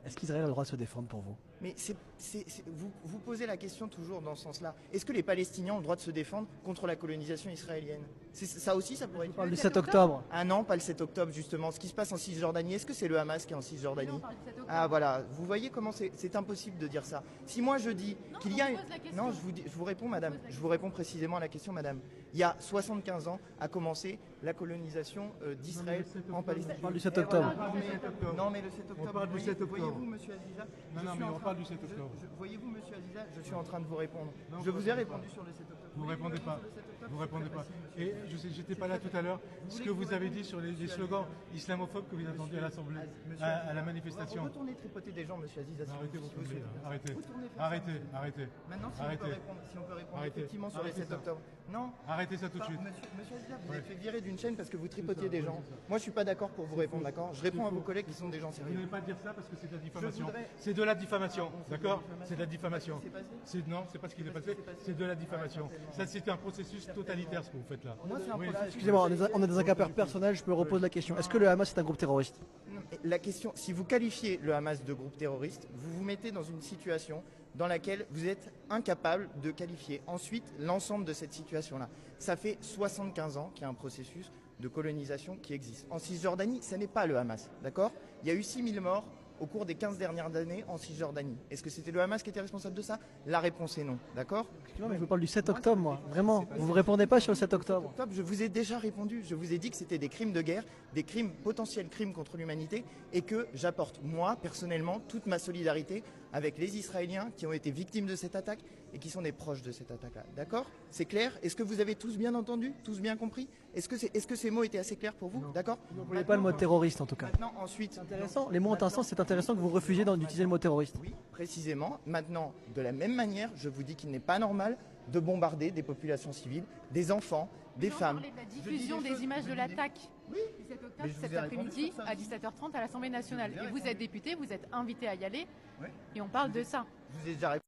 Est-ce qu'Israël a le droit de se défendre pour vous? Mais vous posez la question toujours dans ce sens-là. Est-ce que les Palestiniens ont le droit de se défendre contre la colonisation israélienne? Ça aussi, ça pourrait On être... parle du 7 octobre. Ah non, pas le 7 octobre justement. Ce qui se passe en Cisjordanie, est-ce que c'est le Hamas qui est en Cisjordanie? Non, on parle du 7 octobre. Ah voilà, vous voyez comment c'est impossible de dire ça. Si moi je dis Non, qu'il on y a... vous pose la question. Non, je vous réponds madame, je vous réponds précisément à la question madame. Il y a 75 ans a commencé la colonisation d'Israël en Palestine. On parle du 7 Eh octobre. voilà, non mais le 7 octobre, On parle du 7 octobre. voyez-vous monsieur Aziza, Non, je non, suis mais en on train- parle du 7 octobre. Voyez-vous monsieur Aziza, je suis en train de vous répondre. Non, Je vous vous ai répondez répondu pas. sur le 7 octobre. Vous ne répondez pas. Vous répondez pas. Et je sais, j'étais pas là tout à l'heure. Ce que vous avez dit sur les slogans islamophobes que vous avez entendus à l'Assemblée, à la manifestation. Retournez tripoter des gens, monsieur Aziza. Arrêtez vos conneries, là. Arrêtez. Retournez faire ça. Arrêtez. Maintenant, si Arrêtez. on peut répondre Arrêtez. effectivement sur le Arrêtez 7 ça. octobre. Non. Arrêtez ça tout de suite. Monsieur Aziza, vous avez fait virer d'une chaîne parce que vous tripotiez des gens. Moi, je suis pas d'accord pour vous répondre, d'accord? Je réponds à vos collègues qui sont des gens Vous sérieux. n'allez pas dire ça parce que c'est de la diffamation. voudrais- C'est de la diffamation, d'accord? C'est de la diffamation. Qu'est-ce qui s'est passé Non, c'est pas ce qui s'est passé. C'est de la diffamation. Ça, c'est un processus totalitaire ce que vous faites là. Moi, c'est un Oui. processus- Excusez-moi, on est dans un cas personnel, je me repose la question. Est-ce que le Hamas est un groupe terroriste? Non, mais la question, si vous qualifiez le Hamas de groupe terroriste, vous vous mettez dans une situation dans laquelle vous êtes incapable de qualifier ensuite l'ensemble de cette situation-là. Ça fait 75 ans qu'il y a un processus de colonisation qui existe. En Cisjordanie, ce n'est pas le Hamas, d'accord? Il y a eu 6000 morts au cours des 15 dernières années en Cisjordanie. Est-ce que c'était le Hamas qui était responsable de ça? La réponse est non, d'accord? Excusez-moi, mais je vous parle du 7 octobre, moi. Vraiment, vous ne répondez pas sur le 7 octobre. Octobre, je vous ai déjà répondu. Je vous ai dit que c'était des crimes de guerre, des crimes, potentiels crimes contre l'humanité, et que j'apporte, moi, personnellement, toute ma solidarité avec les Israéliens qui ont été victimes de cette attaque et qui sont des proches de cette attaque-là. D'accord? C'est clair? Est-ce que vous avez tous bien entendu? Tous bien compris? Est-ce que ces mots étaient assez clairs pour vous? D'accord? Vous n'employez pas le mot terroriste, en tout cas. Maintenant, ensuite... C'est intéressant, les mots ont un sens, c'est intéressant que vous refusiez d'utiliser le mot terroriste. Oui, précisément. Maintenant, de la même manière, je vous dis qu'il n'est pas normal de bombarder des populations civiles, des enfants, des femmes. On parlait de la diffusion des images de l'attaque du 7 octobre Mais je vous cet ai répondu après-midi sur ça à aussi. 17h30 à l'Assemblée nationale. Je vous ai Et vous répondu. êtes député, vous êtes invité à y aller Ouais. et on parle de ça. Je vous ai déjà répondu.